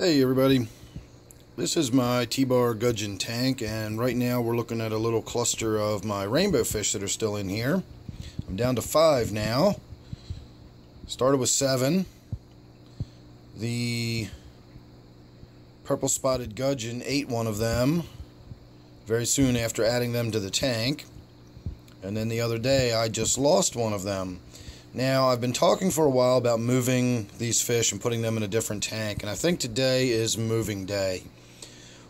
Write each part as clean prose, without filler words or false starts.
Hey everybody, this is my T-bar Gudgeon Tank, and right now we're looking at a little cluster of my rainbow fish that are still in here. I'm down to 5 now. Started with 7. The purple spotted gudgeon ate one of them very soon after adding them to the tank, and then the other day I just lost one of them. Now, I've been talking for a while about moving these fish and putting them in a different tank, and I think today is moving day.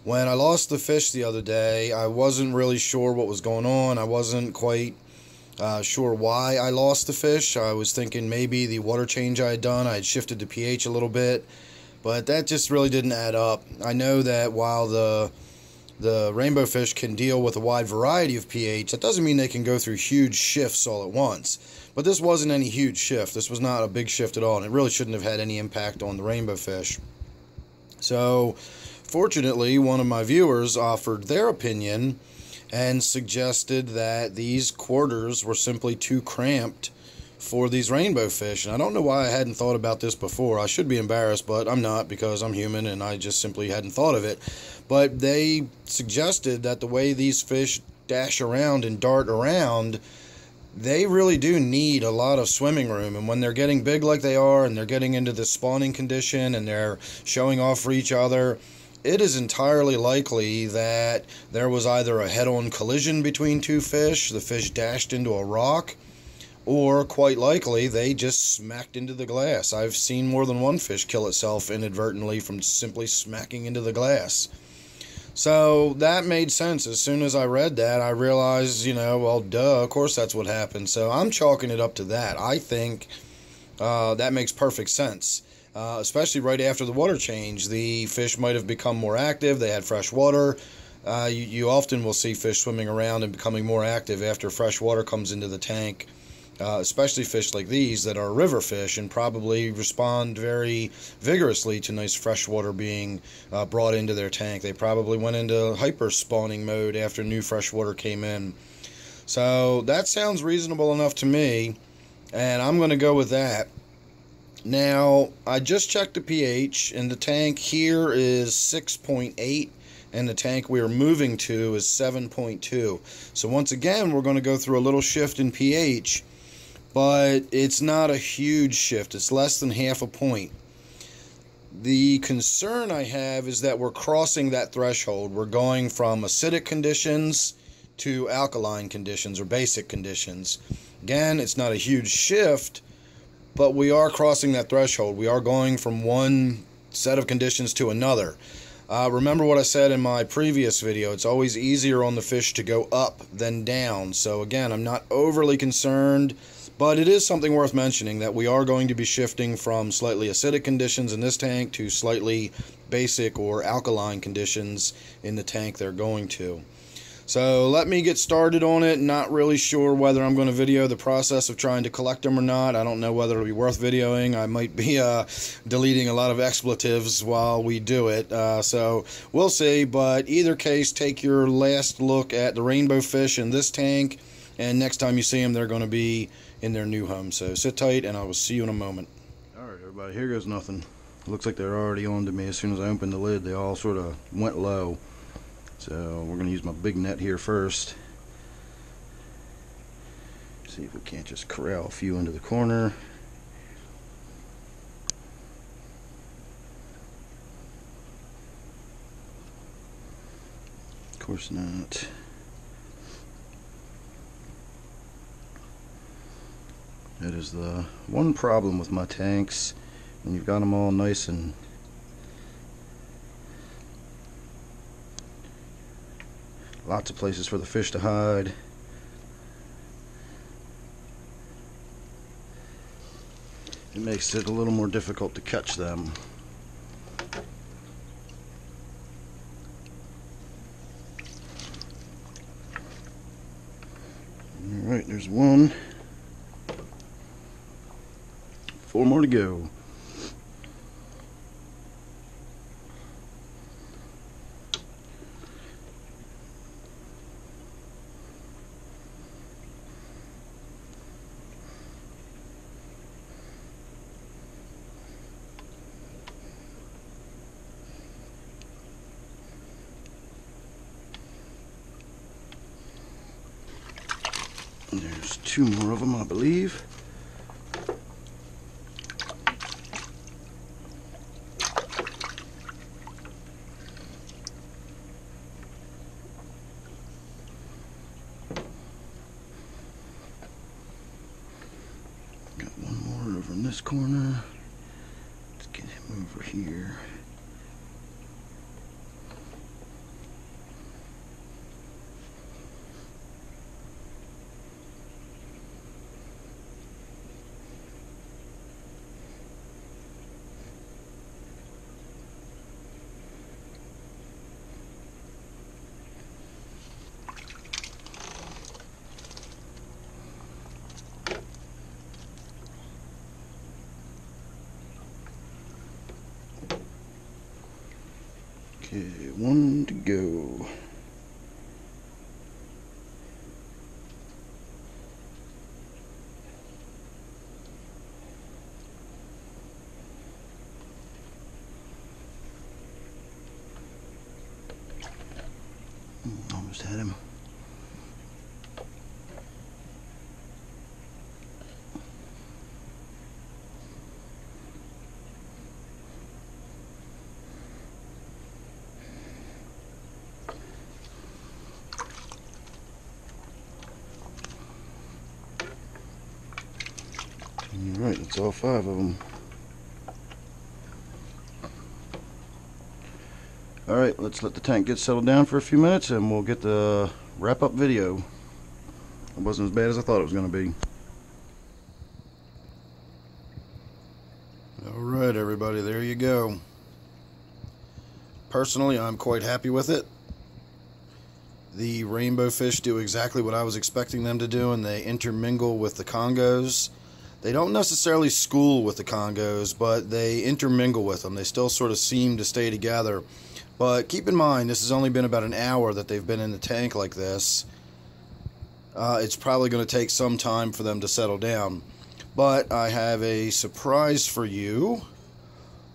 When I lost the fish the other day, I wasn't really sure what was going on. I wasn't quite sure why I lost the fish. I was thinking maybe the water change I had done, I had shifted the pH a little bit, but that just really didn't add up. I know that while the rainbow fish can deal with a wide variety of pH, that doesn't mean they can go through huge shifts all at once. But this wasn't any huge shift. This was not a big shift at all, and it really shouldn't have had any impact on the rainbow fish. So, fortunately, one of my viewers offered their opinion and suggested that these quarters were simply too cramped for these rainbow fish. And I don't know why I hadn't thought about this before. I should be embarrassed, but I'm not, because I'm human and I just simply hadn't thought of it. But they suggested that the way these fish dash around and dart around, they really do need a lot of swimming room. And when they're getting big like they are, and they're getting into this spawning condition, and they're showing off for each other, it is entirely likely that there was either a head-on collision between two fish, the fish dashed into a rock, or quite likely they just smacked into the glass. I've seen more than one fish kill itself inadvertently from simply smacking into the glass. So that made sense. As soon as I read that, I realized, well, duh, of course that's what happened. So I'm chalking it up to that. I think that makes perfect sense. Especially right after the water change, the fish might have become more active. They had fresh water. You often will see fish swimming around and becoming more active after fresh water comes into the tank. Especially fish like these that are river fish and probably respond very vigorously to nice fresh water being brought into their tank. They probably went into hyper spawning mode after new fresh water came in. So that sounds reasonable enough to me, and I'm going to go with that. Now, I just checked the pH, and the tank here is 6.8, and the tank we are moving to is 7.2. So once again, we're going to go through a little shift in pH, but it's not a huge shift. It's less than half a point. The concern I have is that we're crossing that threshold. We're going from acidic conditions to alkaline conditions, or basic conditions. Again, it's not a huge shift, but we are crossing that threshold. We are going from one set of conditions to another. Remember what I said in my previous video. It's always easier on the fish to go up than down. So again, I'm not overly concerned, but it is something worth mentioning that we are going to be shifting from slightly acidic conditions in this tank to slightly basic or alkaline conditions in the tank they're going to. So let me get started on it. Not really sure whether I'm going to video the process of trying to collect them or not. I don't know whether it'll be worth videoing. I might be deleting a lot of expletives while we do it. So we'll see. But either case, take your last look at the rainbow fish in this tank. And next time you see them, they're going to be in their new home. So sit tight, and I will see you in a moment. Alright, everybody, here goes nothing. Looks like they're already on to me. As soon as I opened the lid, they all sort of went low. So we're going to use my big net here first. See if we can't just corral a few into the corner. Of course not. That is the one problem with my tanks. When you've got them all nice and lots of places for the fish to hide, it makes it a little more difficult to catch them. Alright, there's one. 4 more to go. There's 2 more of them, I believe. Got 1 more over in this corner. Let's get him over here. Okay, 1 to go. Almost had him. Alright, that's all 5 of them. Alright, let's let the tank get settled down for a few minutes and we'll get the wrap-up video. It wasn't as bad as I thought it was going to be. Alright everybody, there you go. Personally, I'm quite happy with it. The rainbow fish do exactly what I was expecting them to do, and they intermingle with the congos. They don't necessarily school with the congos, but they intermingle with them. They still sort of seem to stay together. But keep in mind, this has only been about an hour that they've been in the tank like this. It's probably going to take some time for them to settle down. But I have a surprise for you.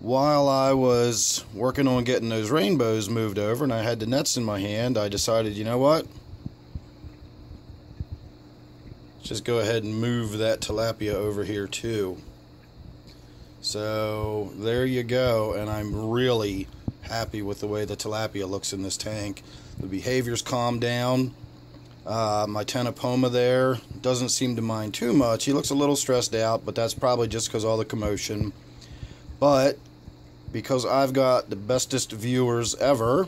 While I was working on getting those rainbows moved over and I had the nets in my hand, I decided, you know what? Just go ahead and move that tilapia over here too. So there you go, and I'm really happy with the way the tilapia looks in this tank. The behavior's calmed down. My Tilapia there doesn't seem to mind too much. He looks a little stressed out, but that's probably just because all the commotion. But because I've got the bestest viewers ever,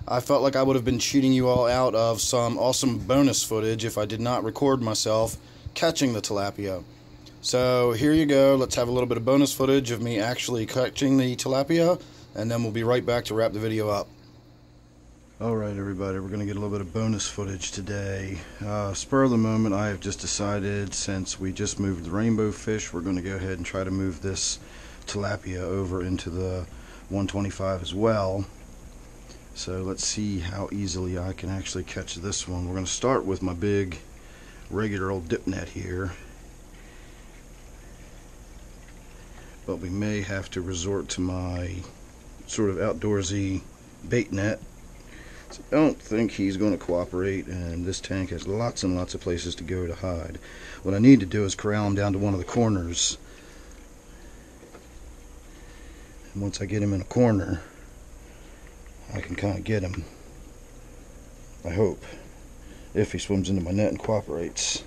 I felt like I would have been cheating you all out of some awesome bonus footage if I did not record myself catching the tilapia. So here you go. Let's have a little bit of bonus footage of me actually catching the tilapia, and then we'll be right back to wrap the video up. Alright everybody, we're going to get a little bit of bonus footage today. Spur of the moment, I have just decided, since we just moved the rainbow fish, we're going to go ahead and try to move this tilapia over into the 125 as well. So let's see how easily I can actually catch this one. We're going to start with my big regular old dip net here, but we may have to resort to my sort of outdoorsy bait net. So I don't think he's going to cooperate, and this tank has lots and lots of places to go to hide. What I need to do is corral him down to one of the corners, and once I get him in a corner, I can kind of get him, I hope, if he swims into my net and cooperates.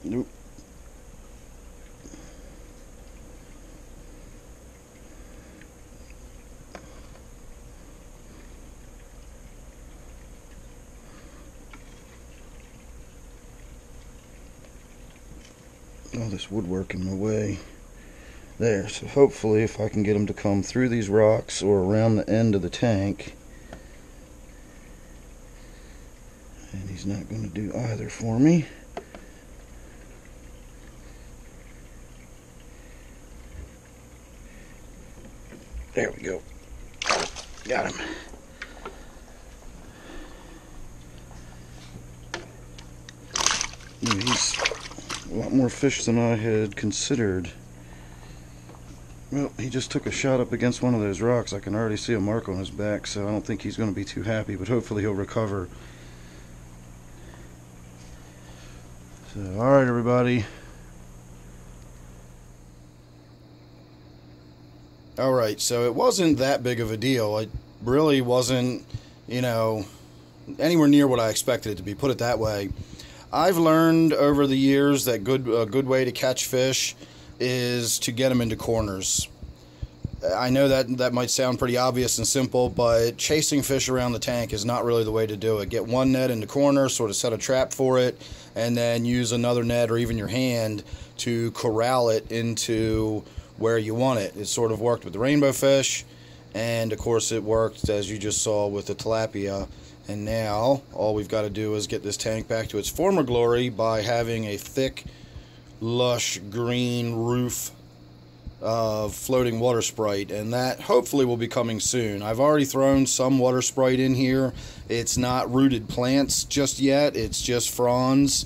Nope. All this woodwork in my way. There, so hopefully if I can get him to come through these rocks or around the end of the tank. And he's not going to do either for me. There we go. Got him. He's a lot more fish than I had considered. Well, he just took a shot up against one of those rocks. I can already see a mark on his back, so I don't think he's going to be too happy, but hopefully he'll recover. So, alright everybody. Alright, so it wasn't that big of a deal. It really wasn't, you know, anywhere near what I expected it to be, put it that way. I've learned over the years that a good way to catch fish is to get them into corners. I know that might sound pretty obvious and simple, but chasing fish around the tank is not really the way to do it. Get one net in the corner, sort of set a trap for it, and then use another net or even your hand to corral it into where you want it. It sort of worked with the rainbowfish, and of course it worked, as you just saw, with the tilapia. And now all we've got to do is get this tank back to its former glory by having a thick, lush green roof of floating water sprite, and that hopefully will be coming soon. I've already thrown some water sprite in here. It's not rooted plants just yet, it's just fronds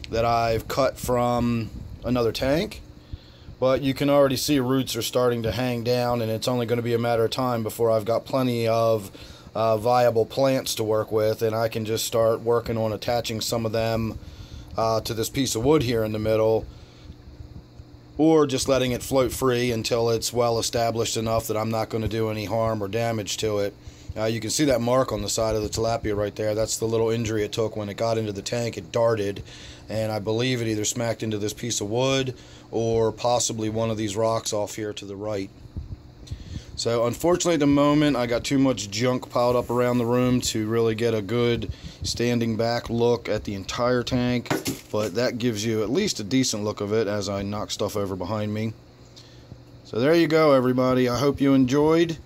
that I've cut from another tank. But you can already see roots are starting to hang down, and it's only going to be a matter of time before I've got plenty of viable plants to work with, and I can just start working on attaching some of them to this piece of wood here in the middle, or just letting it float free until it's well established enough that I'm not going to do any harm or damage to it. You can see that mark on the side of the tilapia right there. That's the little injury it took when it got into the tank. It darted, and I believe it either smacked into this piece of wood or possibly one of these rocks off here to the right. So unfortunately at the moment I got too much junk piled up around the room to really get a good standing back look at the entire tank, but that gives you at least a decent look of it as I knock stuff over behind me. So there you go everybody. I hope you enjoyed.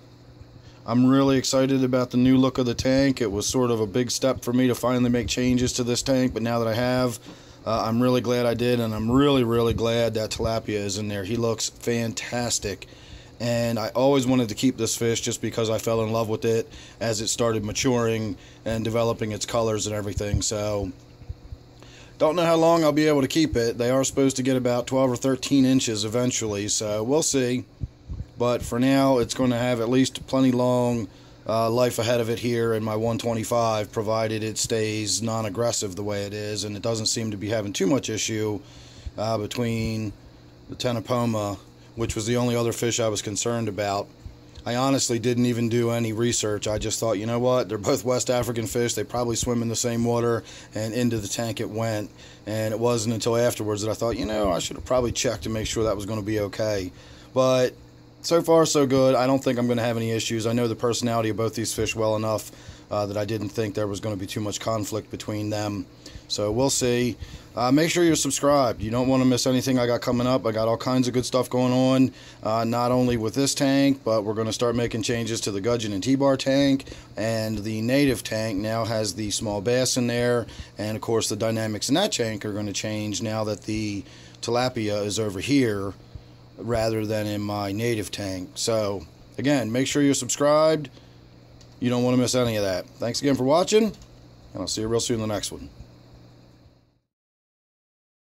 I'm really excited about the new look of the tank. It was sort of a big step for me to finally make changes to this tank, but now that I have, I'm really glad I did, and I'm really glad that tilapia is in there. He looks fantastic, and I always wanted to keep this fish just because I fell in love with it as it started maturing and developing its colors and everything. So don't know how long I'll be able to keep it. They are supposed to get about 12 or 13 inches eventually, so we'll see. But for now, it's going to have at least plenty long life ahead of it here in my 125, provided it stays non-aggressive the way it is, and it doesn't seem to be having too much issue between the Tilapia, which was the only other fish I was concerned about. I honestly didn't even do any research. I just thought, you know what, they're both West African fish, they probably swim in the same water, and into the tank it went. And it wasn't until afterwards that I thought, you know, I should have probably checked to make sure that was going to be okay. But so far so good. I don't think I'm going to have any issues. I know the personality of both these fish well enough that I didn't think there was going to be too much conflict between them. So we'll see. Make sure you're subscribed. You don't want to miss anything I got coming up. I got all kinds of good stuff going on, not only with this tank, but we're going to start making changes to the Gudgeon and T-bar tank, and the native tank now has the small bass in there, and of course the dynamics in that tank are going to change now that the tilapia is over here rather than in my native tank. So again, make sure you're subscribed. You don't want to miss any of that. Thanks again for watching, and I'll see you real soon in the next one.